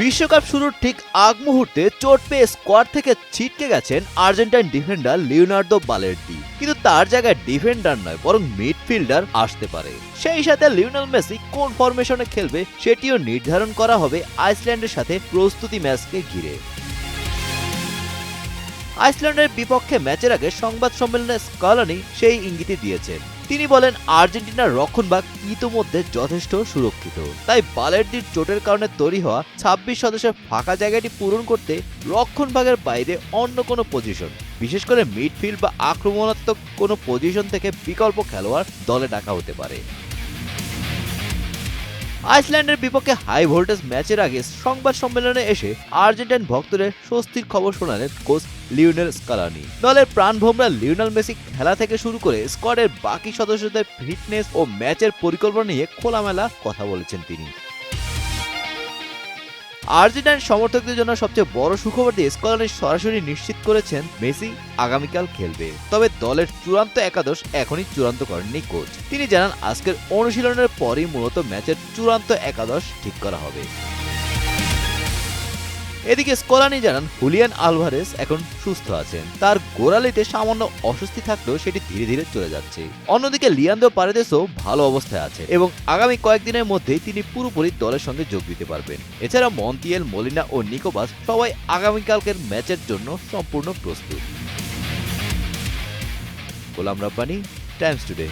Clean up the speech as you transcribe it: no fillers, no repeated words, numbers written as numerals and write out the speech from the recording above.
বিশ্বকাপ শুরুর ঠিক আগ মুহূর্তে চোট পেয়ে স্কোয়াড থেকে ছিটকে গেছেন আর্জেন্টাইন ডিফেন্ডার লিওনার্দো বালের্দি, কিন্তু তার জায়গায় ডিফেন্ডার নয় বরং মিডফিল্ডার আসতে পারে। সেই সাথে লিওনেল মেসি কোন ফরমেশনে খেলবে সেটিও নির্ধারণ করা হবে আইসল্যান্ডের সাথে প্রস্তুতি ম্যাচকে ঘিরে। আইসল্যান্ডের বিপক্ষে ম্যাচের আগে সংবাদ সম্মেলনে স্কলানি সেই ইঙ্গিতই দিয়েছেন। তিনি বলেন, আর্জেন্টিনার রক্ষণভাগ ইতোমধ্যে যথেষ্ট সুরক্ষিত, তাই বালের্দির চোটের কারণে তৈরি হওয়া ২৬ সদস্যের ফাঁকা জায়গাটি পূরণ করতে রক্ষণভাগের বাইরে অন্য কোনো পজিশন, বিশেষ করে মিডফিল্ড বা আক্রমণাত্মক কোনো পজিশন থেকে বিকল্প খেলোয়াড় দলে ডাকা হতে পারে। আইসল্যান্ডের বিপক্ষে হাই ভোল্টেজ ম্যাচের আগে সংবাদ সম্মেলনে এসে আর্জেন্টাইন ভক্তদের স্বস্তির খবর শোনালেন কোচ লিওনেল স্কলানি। দলের প্রাণভোমরা লিওনেল মেসি খেলা থেকে শুরু করে স্কোয়াডের বাকি সদস্যদের ফিটনেস ও ম্যাচের পরিকল্পনা নিয়ে খোলামেলা কথা বলেছেন তিনি। আর্জেন্টাইন সমর্থকদের জন্য সবচেয়ে বড় সুখবর দিয়ে স্কলানি সরাসরি নিশ্চিত করেছেন মেসি আগামীকাল খেলবে, তবে দলের চূড়ান্ত একাদশ এখনই চূড়ান্ত করেননি কোচ। তিনি জানান, আজকের অনুশীলনের পরই মূলত ম্যাচের চূড়ান্ত একাদশ ঠিক করা হবে। এদিকে স্কলানি জানান, হুলিয়ান আলভারেস এখন সুস্থ আছেন, তার গোড়ালিতে সামান্য অস্বস্তি থাকলেও সেটি ধীরে ধীরে চলে যাচ্ছে। অন্যদিকে লিয়ান্দ্রো পারেদেসও ভালো অবস্থায় আছে এবং আগামী কয়েকদিনের মধ্যেই তিনি পুরোপুরি দলের সঙ্গে যোগ দিতে পারবেন। এছাড়া মন্তিয়েল, মলিনা ও নিকোবাস সবাই আগামীকালকের ম্যাচের জন্য সম্পূর্ণ প্রস্তুত। গোলাম রাব্বানি, টাইমস টুডে।